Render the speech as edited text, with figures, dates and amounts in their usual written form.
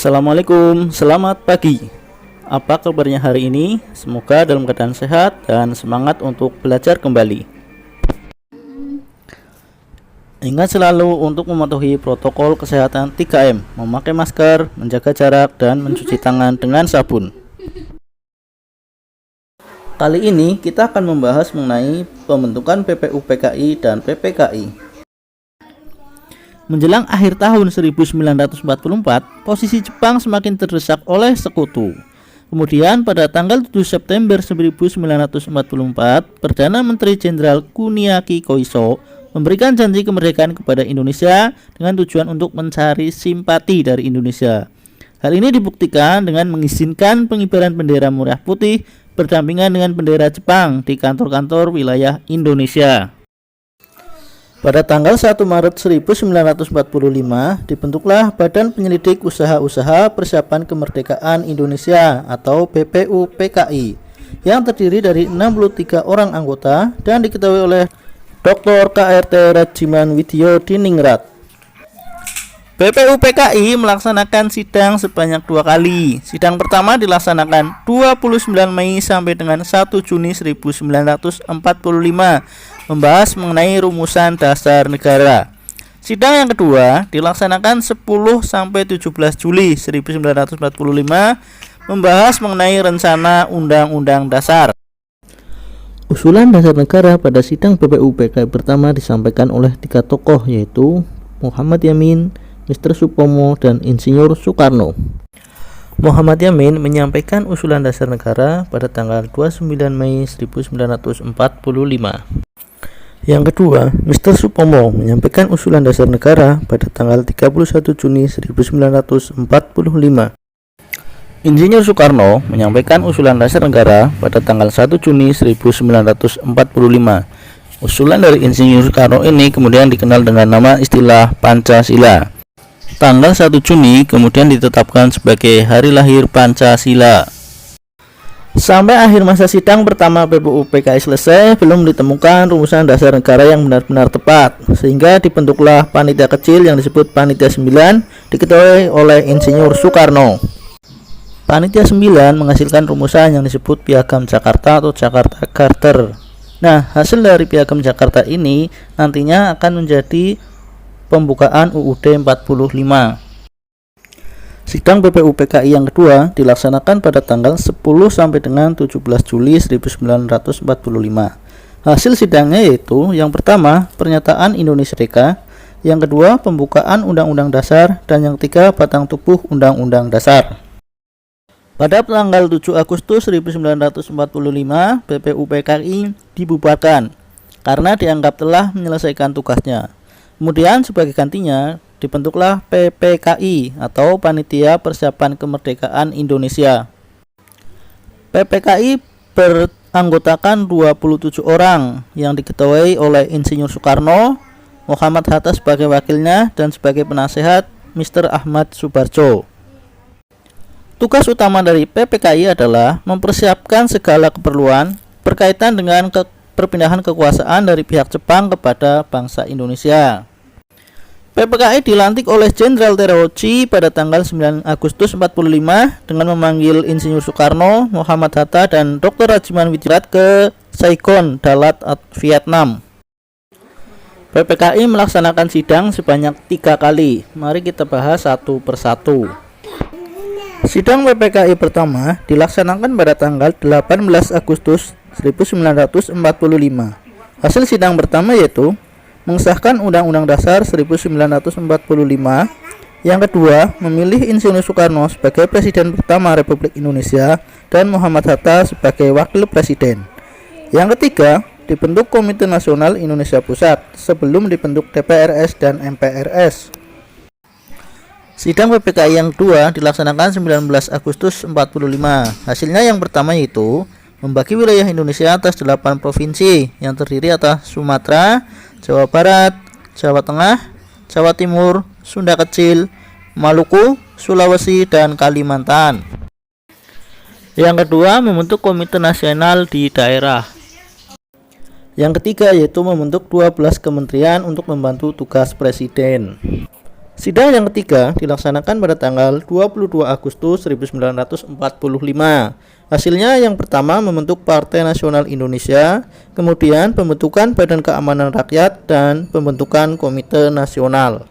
Assalamualaikum, selamat pagi. Apa kabarnya hari ini? Semoga dalam keadaan sehat dan semangat untuk belajar kembali. Ingat selalu untuk mematuhi protokol kesehatan 3M, memakai masker, menjaga jarak, dan mencuci tangan dengan sabun. Kali ini kita akan membahas mengenai pembentukan PPUPKI dan PPKI. Menjelang akhir tahun 1944, posisi Jepang semakin terdesak oleh sekutu. Kemudian pada tanggal 7 September 1944, Perdana Menteri Jenderal Kuniaki Koiso memberikan janji kemerdekaan kepada Indonesia dengan tujuan untuk mencari simpati dari Indonesia. Hal ini dibuktikan dengan mengizinkan pengibaran bendera merah putih berdampingan dengan bendera Jepang di kantor-kantor wilayah Indonesia. Pada tanggal 1 Maret 1945 dibentuklah Badan Penyelidik Usaha-Usaha Persiapan Kemerdekaan Indonesia atau BPUPKI yang terdiri dari 63 orang anggota dan diketuai oleh Dr. KRT Rajiman Widyo Diningrat. BPUPKI melaksanakan sidang sebanyak 2 kali. Sidang pertama dilaksanakan 29 Mei sampai dengan 1 Juni 1945 membahas mengenai rumusan dasar negara. Sidang yang kedua dilaksanakan 10 sampai 17 Juli 1945 membahas mengenai rencana Undang-Undang Dasar. Usulan dasar negara pada sidang BPUPKI pertama disampaikan oleh 3 tokoh yaitu Muhammad Yamin, Mr. Supomo, dan Insinyur Soekarno. Muhammad Yamin menyampaikan usulan dasar negara pada tanggal 29 Mei 1945. Yang kedua, Mr. Supomo menyampaikan usulan dasar negara pada tanggal 31 Juni 1945. Insinyur Soekarno menyampaikan usulan dasar negara pada tanggal 1 Juni 1945. Usulan dari Insinyur Soekarno ini kemudian dikenal dengan nama istilah Pancasila. Tanggal 1 Juni kemudian ditetapkan sebagai hari lahir Pancasila. Sampai akhir masa sidang pertama BPUPKI selesai, belum ditemukan rumusan dasar negara yang benar-benar tepat, sehingga dibentuklah panitia kecil yang disebut Panitia 9, diketuai oleh Insinyur Soekarno. Panitia 9 menghasilkan rumusan yang disebut Piagam Jakarta atau Jakarta Charter. Nah, hasil dari Piagam Jakarta ini nantinya akan menjadi pembukaan UUD 45. Sidang BPUPKI yang kedua dilaksanakan pada tanggal 10 sampai dengan 17 Juli 1945. Hasil sidangnya yaitu yang pertama pernyataan Indonesia Merdeka, yang kedua pembukaan Undang-Undang Dasar, dan yang ketiga batang tubuh Undang-Undang Dasar. Pada tanggal 7 Agustus 1945 BPUPKI dibubarkan karena dianggap telah menyelesaikan tugasnya. Kemudian sebagai gantinya dibentuklah PPKI atau Panitia Persiapan Kemerdekaan Indonesia. PPKI beranggotakan 27 orang yang diketuai oleh Insinyur Soekarno, Muhammad Hatta sebagai wakilnya, dan sebagai penasehat Mr. Ahmad Subarjo. Tugas utama dari PPKI adalah mempersiapkan segala keperluan berkaitan dengan perpindahan kekuasaan dari pihak Jepang kepada bangsa Indonesia. PPKI dilantik oleh Jenderal Terauchi pada tanggal 9 Agustus 1945 dengan memanggil Insinyur Soekarno, Muhammad Hatta, dan Dr. Rajiman Widyo ke Saigon, Dalat, Vietnam. PPKI melaksanakan sidang sebanyak 3 kali. Mari kita bahas satu persatu. Sidang PPKI pertama dilaksanakan pada tanggal 18 Agustus 1945. Hasil sidang pertama yaitu mengesahkan Undang-Undang Dasar 1945. Yang kedua, memilih Insinyur Soekarno sebagai Presiden pertama Republik Indonesia dan Muhammad Hatta sebagai Wakil Presiden. Yang ketiga, dibentuk Komite Nasional Indonesia Pusat sebelum dibentuk DPRS dan MPRS. Sidang PPKI yang kedua dilaksanakan 19 Agustus 1945. Hasilnya yang pertama yaitu membagi wilayah Indonesia atas 8 provinsi yang terdiri atas Sumatera, Jawa Barat, Jawa Tengah, Jawa Timur, Sunda Kecil, Maluku, Sulawesi, dan Kalimantan. Yang kedua, membentuk Komite Nasional di daerah. Yang ketiga yaitu membentuk 12 kementerian untuk membantu tugas presiden. Sidang yang ketiga dilaksanakan pada tanggal 22 Agustus 1945. Hasilnya yang pertama membentuk Partai Nasional Indonesia, kemudian pembentukan Badan Keamanan Rakyat, dan pembentukan Komite Nasional.